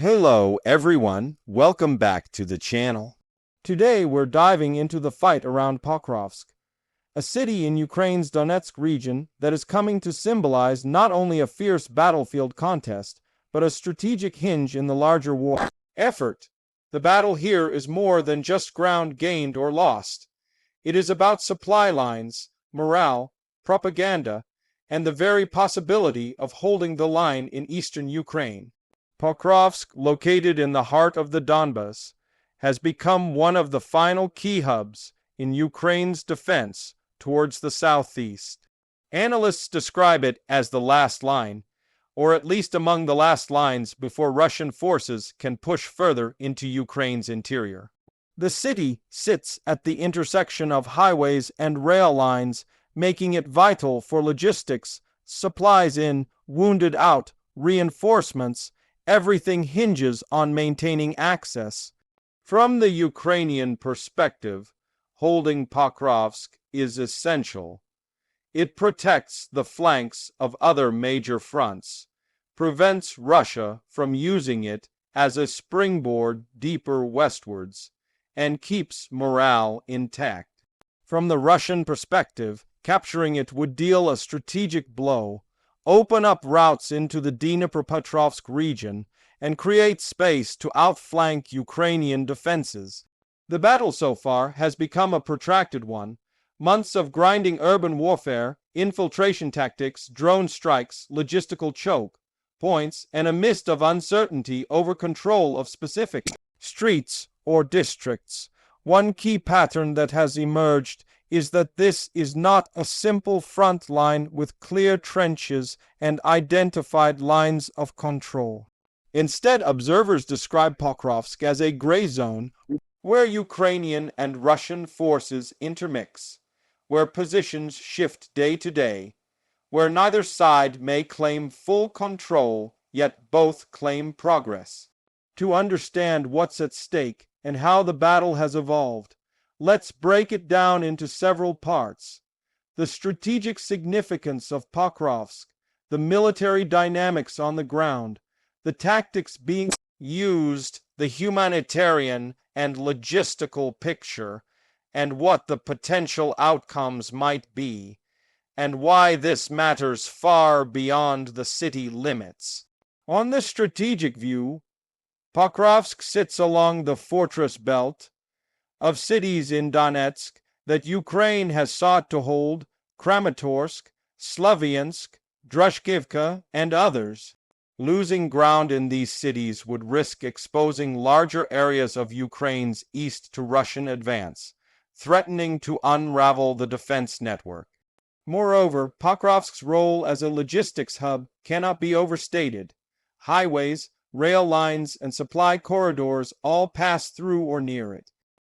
Hello everyone, welcome back to the channel. Today we're diving into the fight around Pokrovsk, a city in Ukraine's Donetsk region that is coming to symbolize not only a fierce battlefield contest, but a strategic hinge in the larger war effort. The battle here is more than just ground gained or lost. It is about supply lines, morale, propaganda, and the very possibility of holding the line in eastern Ukraine. Pokrovsk, located in the heart of the Donbas, has become one of the final key hubs in Ukraine's defense towards the southeast. Analysts describe it as the last line, or at least among the last lines before Russian forces can push further into Ukraine's interior. The city sits at the intersection of highways and rail lines, making it vital for logistics, supplies in, wounded out, reinforcements. Everything hinges on maintaining access. From the Ukrainian perspective, holding Pokrovsk is essential. It protects the flanks of other major fronts, prevents Russia from using it as a springboard deeper westwards, and keeps morale intact. From the Russian perspective, capturing it would deal a strategic blow, open up routes into the Dnipropetrovsk region, and create space to outflank Ukrainian defenses. The battle so far has become a protracted one. Months of grinding urban warfare, infiltration tactics, drone strikes, logistical choke points, and a mist of uncertainty over control of specific streets or districts. One key pattern that has emerged is that this is not a simple front line with clear trenches and identified lines of control. Instead, observers describe Pokrovsk as a gray zone where Ukrainian and Russian forces intermix, where positions shift day to day, where neither side may claim full control, yet both claim progress. To understand what's at stake and how the battle has evolved, let's break it down into several parts. The strategic significance of Pokrovsk, the military dynamics on the ground, the tactics being used, the humanitarian and logistical picture, and what the potential outcomes might be, and why this matters far beyond the city limits. On the strategic view, Pokrovsk sits along the fortress belt of cities in Donetsk that Ukraine has sought to hold: Kramatorsk, Slaviansk, Drushkivka, and others. Losing ground in these cities would risk exposing larger areas of Ukraine's east to Russian advance, threatening to unravel the defense network. Moreover, Pokrovsk's role as a logistics hub cannot be overstated. Highways, rail lines, and supply corridors all pass through or near it.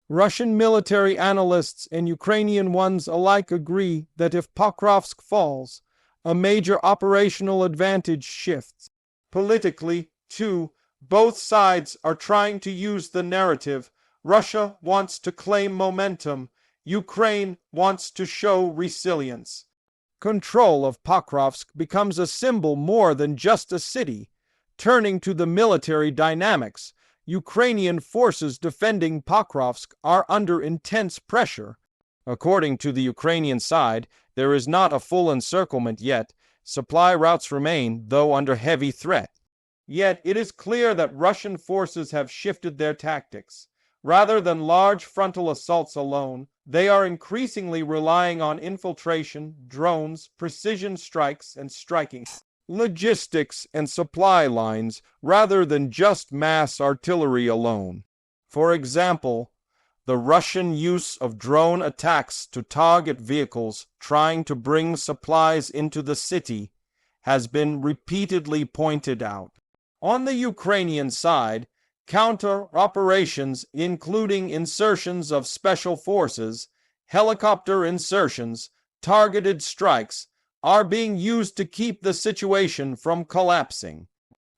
Russian military analysts and Ukrainian ones alike agree that if Pokrovsk falls, a major operational advantage shifts. Politically, too, both sides are trying to use the narrative. Russia wants to claim momentum. Ukraine wants to show resilience. Control of Pokrovsk becomes a symbol more than just a city. Turning to the military dynamics, Ukrainian forces defending Pokrovsk are under intense pressure. According to the Ukrainian side, there is not a full encirclement yet. Supply routes remain, though under heavy threat. Yet it is clear that Russian forces have shifted their tactics. Rather than large frontal assaults alone, they are increasingly relying on infiltration, drones, precision strikes, and striking logistics and supply lines rather than just mass artillery alone. For example, the Russian use of drone attacks to target vehicles trying to bring supplies into the city has been repeatedly pointed out. On the Ukrainian side, counter-operations including insertions of special forces, helicopter insertions, targeted strikes, are being used to keep the situation from collapsing.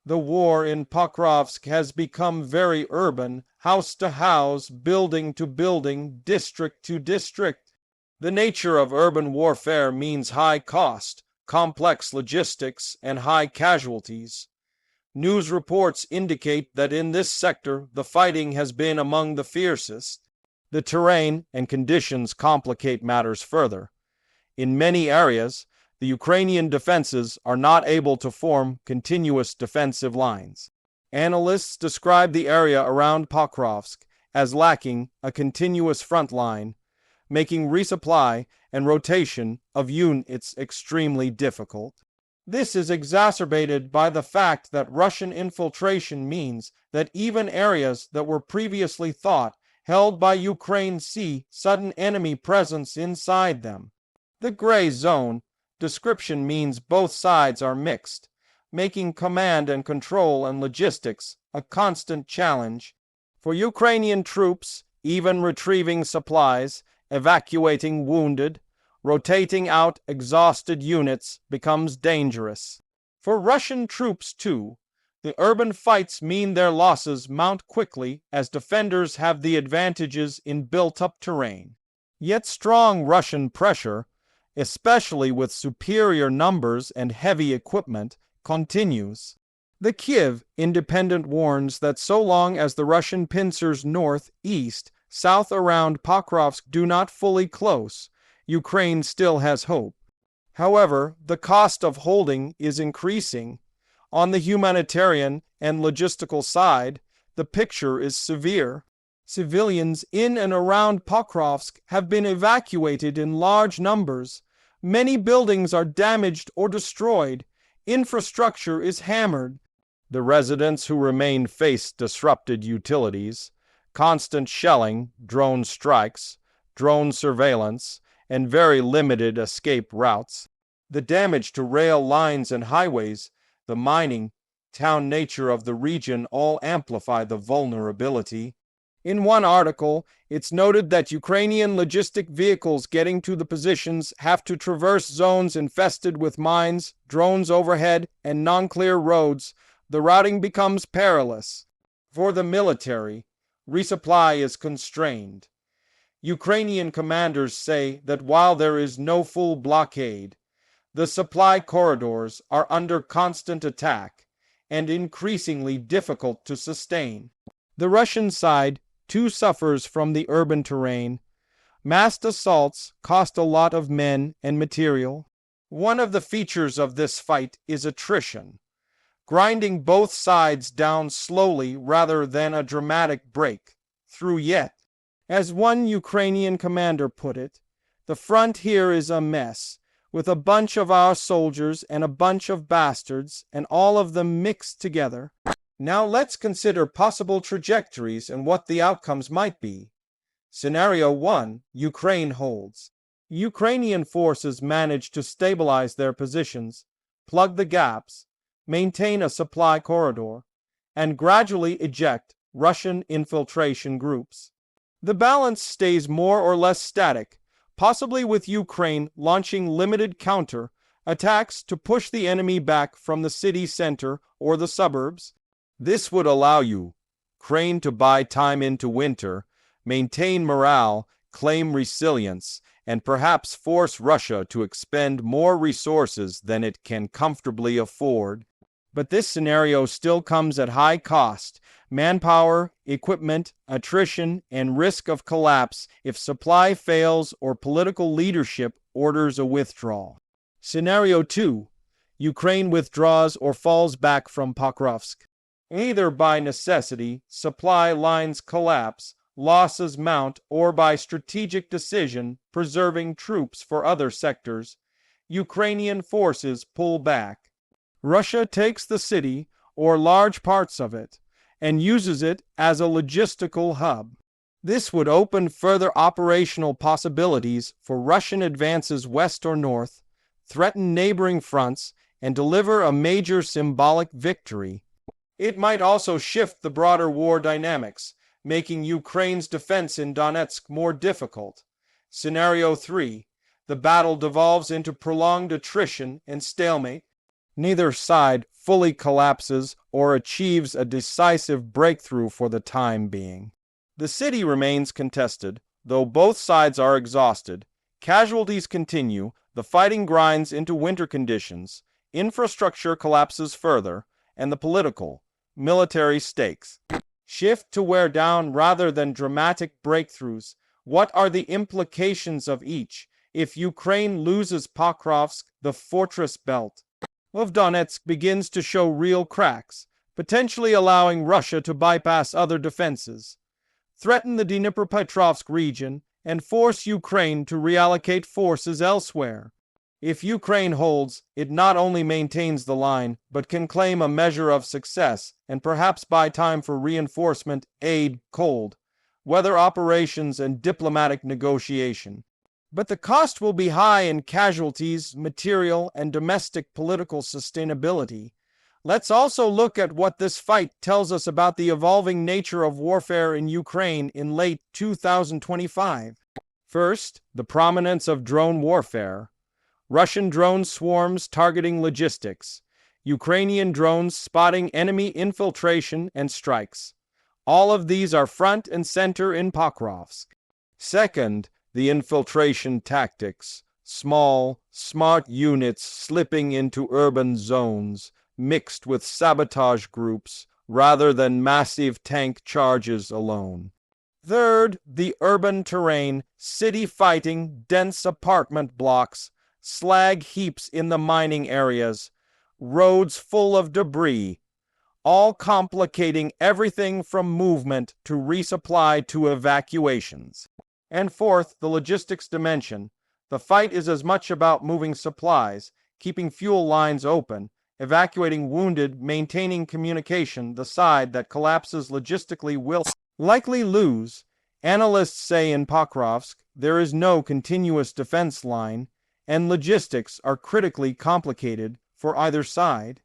The war in Pokrovsk has become very urban, house to house, building to building, district to district. The nature of urban warfare means high cost, complex logistics, and high casualties. News reports indicate that in this sector the fighting has been among the fiercest. The terrain and conditions complicate matters further. In many areas, the Ukrainian defenses are not able to form continuous defensive lines. Analysts describe the area around Pokrovsk as lacking a continuous front line, making resupply and rotation of units extremely difficult. This is exacerbated by the fact that Russian infiltration means that even areas that were previously thought held by Ukraine see sudden enemy presence inside them. The gray zone description means both sides are mixed, making command and control and logistics a constant challenge. For Ukrainian troops, even retrieving supplies, evacuating wounded, rotating out exhausted units becomes dangerous. For Russian troops, too, the urban fights mean their losses mount quickly as defenders have the advantages in built-up terrain. Yet strong Russian pressure, especially with superior numbers and heavy equipment, continues. The Kiev Independent warns that so long as the Russian pincers north, east, south around Pokrovsk do not fully close, Ukraine still has hope. However, the cost of holding is increasing. On the humanitarian and logistical side, the picture is severe. Civilians in and around Pokrovsk have been evacuated in large numbers. Many buildings are damaged or destroyed. Infrastructure is hammered. The residents who remain face disrupted utilities, constant shelling, drone strikes, drone surveillance, and very limited escape routes. The damage to rail lines and highways, the mining, town nature of the region all amplify the vulnerability. In one article, it's noted that Ukrainian logistic vehicles getting to the positions have to traverse zones infested with mines, drones overhead, and non-clear roads. The routing becomes perilous. For the military, resupply is constrained. Ukrainian commanders say that while there is no full blockade, the supply corridors are under constant attack and increasingly difficult to sustain. The Russian side too suffers from the urban terrain. Massed assaults cost a lot of men and material. One of the features of this fight is attrition, grinding both sides down slowly rather than a dramatic breakthrough yet. As one Ukrainian commander put it, the front here is a mess, with a bunch of our soldiers and a bunch of bastards, and all of them mixed together. Now let's consider possible trajectories and what the outcomes might be. Scenario 1, Ukraine holds. Ukrainian forces manage to stabilize their positions, plug the gaps, maintain a supply corridor, and gradually eject Russian infiltration groups. The balance stays more or less static, possibly with Ukraine launching limited counter attacks to push the enemy back from the city center or the suburbs. This would allow Ukraine to buy time into winter, maintain morale, claim resilience, and perhaps force Russia to expend more resources than it can comfortably afford. But this scenario still comes at high cost: manpower, equipment, attrition, and risk of collapse if supply fails or political leadership orders a withdrawal. Scenario 2. Ukraine withdraws or falls back from Pokrovsk. Either by necessity, supply lines collapse, losses mount, or by strategic decision, preserving troops for other sectors, Ukrainian forces pull back. Russia takes the city, or large parts of it, and uses it as a logistical hub. This would open further operational possibilities for Russian advances west or north, threaten neighboring fronts, and deliver a major symbolic victory. It might also shift the broader war dynamics, making Ukraine's defense in Donetsk more difficult. Scenario 3. The battle devolves into prolonged attrition and stalemate. Neither side fully collapses or achieves a decisive breakthrough for the time being. The city remains contested, though both sides are exhausted. Casualties continue, the fighting grinds into winter conditions, infrastructure collapses further, and the political, military stakes. Shift to wear down rather than dramatic breakthroughs. What are the implications of each? If Ukraine loses Pokrovsk, the fortress belt of Donetsk begins to show real cracks, potentially allowing Russia to bypass other defenses, threaten the Dnipropetrovsk region, and force Ukraine to reallocate forces elsewhere. If Ukraine holds, it not only maintains the line, but can claim a measure of success and perhaps buy time for reinforcement, aid, cold weather operations, and diplomatic negotiation. But the cost will be high in casualties, material, and domestic political sustainability. Let's also look at what this fight tells us about the evolving nature of warfare in Ukraine in late 2025. First, the prominence of drone warfare. Russian drone swarms targeting logistics. Ukrainian drones spotting enemy infiltration and strikes. All of these are front and center in Pokrovsk. Second, the infiltration tactics. Small, smart units slipping into urban zones, mixed with sabotage groups, rather than massive tank charges alone. Third, the urban terrain, city fighting, dense apartment blocks, slag heaps in the mining areas, roads full of debris, all complicating everything from movement to resupply to evacuations. And fourth, the logistics dimension. The fight is as much about moving supplies, keeping fuel lines open, evacuating wounded, maintaining communication. The side that collapses logistically will likely lose. Analysts say in Pokrovsk there is no continuous defense line, and logistics are critically complicated for either side.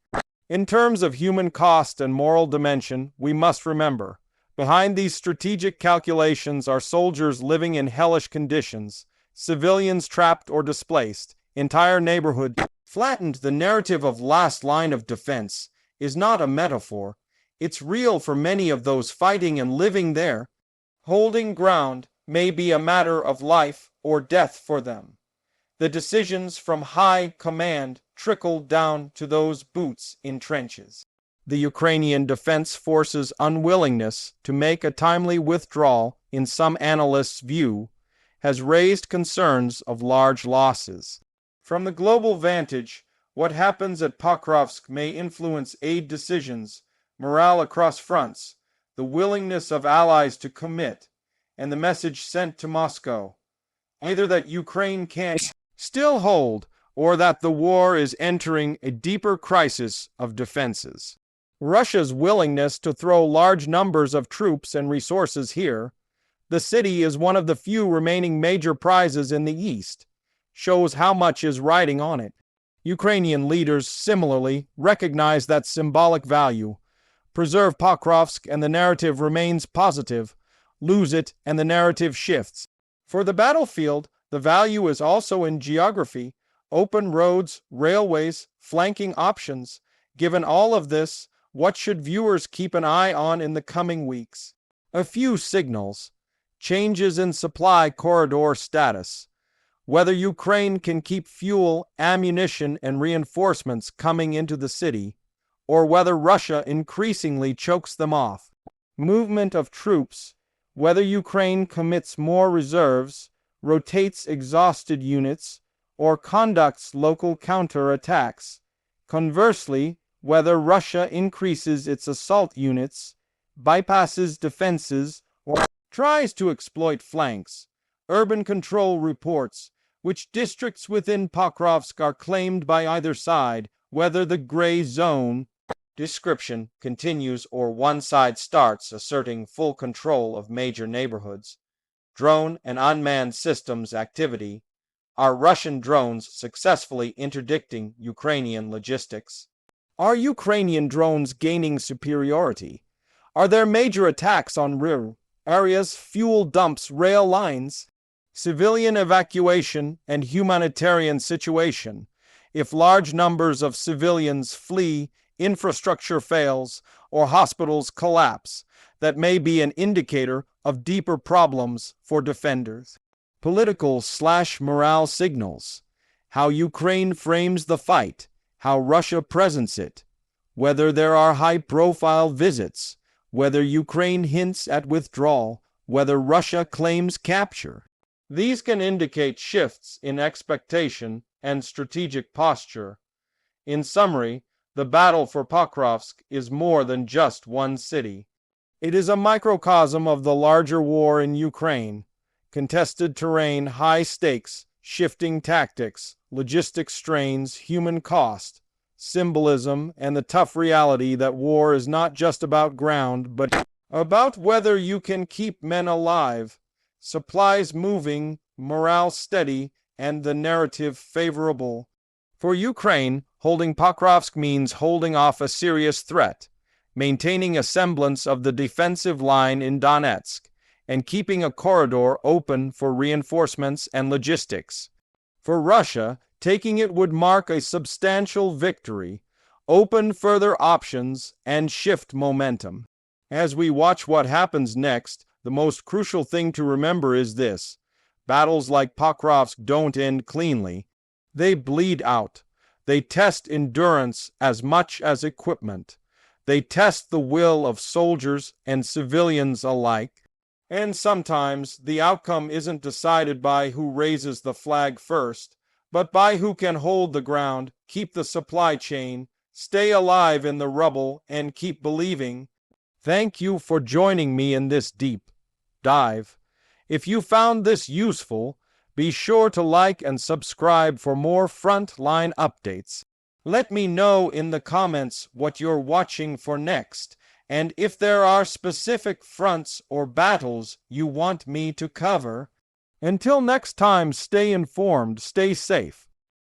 In terms of human cost and moral dimension, we must remember, behind these strategic calculations are soldiers living in hellish conditions, civilians trapped or displaced, entire neighborhoods flattened. The narrative of last line of defense is not a metaphor. It's real for many of those fighting and living there. Holding ground may be a matter of life or death for them. The decisions from high command trickle down to those boots in trenches. The Ukrainian Defense Forces' unwillingness to make a timely withdrawal, in some analysts' view, has raised concerns of large losses. From the global vantage, what happens at Pokrovsk may influence aid decisions, morale across fronts, the willingness of allies to commit, and the message sent to Moscow, either that Ukraine can still hold, or that the war is entering a deeper crisis of defenses. Russia's willingness to throw large numbers of troops and resources here, the city is one of the few remaining major prizes in the East, shows how much is riding on it. Ukrainian leaders similarly recognize that symbolic value. Preserve Pokrovsk and the narrative remains positive. Lose it and the narrative shifts. For the battlefield, the value is also in geography, open roads, railways, flanking options. Given all of this, what should viewers keep an eye on in the coming weeks? A few signals. Changes in supply corridor status. Whether Ukraine can keep fuel, ammunition, and reinforcements coming into the city, or whether Russia increasingly chokes them off. Movement of troops. Whether Ukraine commits more reserves, rotates exhausted units, or conducts local counterattacks. Conversely, whether Russia increases its assault units, bypasses defenses, or tries to exploit flanks. Urban control reports which districts within Pokrovsk are claimed by either side, whether the gray zone description continues or one side starts asserting full control of major neighborhoods. Drone and unmanned systems activity. Are Russian drones successfully interdicting Ukrainian logistics? Are Ukrainian drones gaining superiority? Are there major attacks on rear areas, fuel dumps, rail lines? Civilian evacuation and humanitarian situation. If large numbers of civilians flee, infrastructure fails, or hospitals collapse, that may be an indicator of deeper problems for defenders. Political/morale signals. How Ukraine frames the fight, how Russia presents it. whether there are high-profile visits, whether Ukraine hints at withdrawal, whether Russia claims capture. These can indicate shifts in expectation and strategic posture. In summary, the battle for Pokrovsk is more than just one city. It is a microcosm of the larger war in Ukraine. Contested terrain, high stakes, shifting tactics, logistic strains, human cost, symbolism, and the tough reality that war is not just about ground, but about whether you can keep men alive, supplies moving, morale steady, and the narrative favorable. For Ukraine, holding Pokrovsk means holding off a serious threat, maintaining a semblance of the defensive line in Donetsk, and keeping a corridor open for reinforcements and logistics. For Russia, taking it would mark a substantial victory, open further options, and shift momentum. As we watch what happens next, the most crucial thing to remember is this: battles like Pokrovsk don't end cleanly. They bleed out. They test endurance as much as equipment. They test the will of soldiers and civilians alike. And sometimes the outcome isn't decided by who raises the flag first, but by who can hold the ground, keep the supply chain, stay alive in the rubble, and keep believing. Thank you for joining me in this deep dive. If you found this useful, be sure to like and subscribe for more frontline updates. Let me know in the comments what you're watching for next, and if there are specific fronts or battles you want me to cover. Until next time, stay informed, stay safe,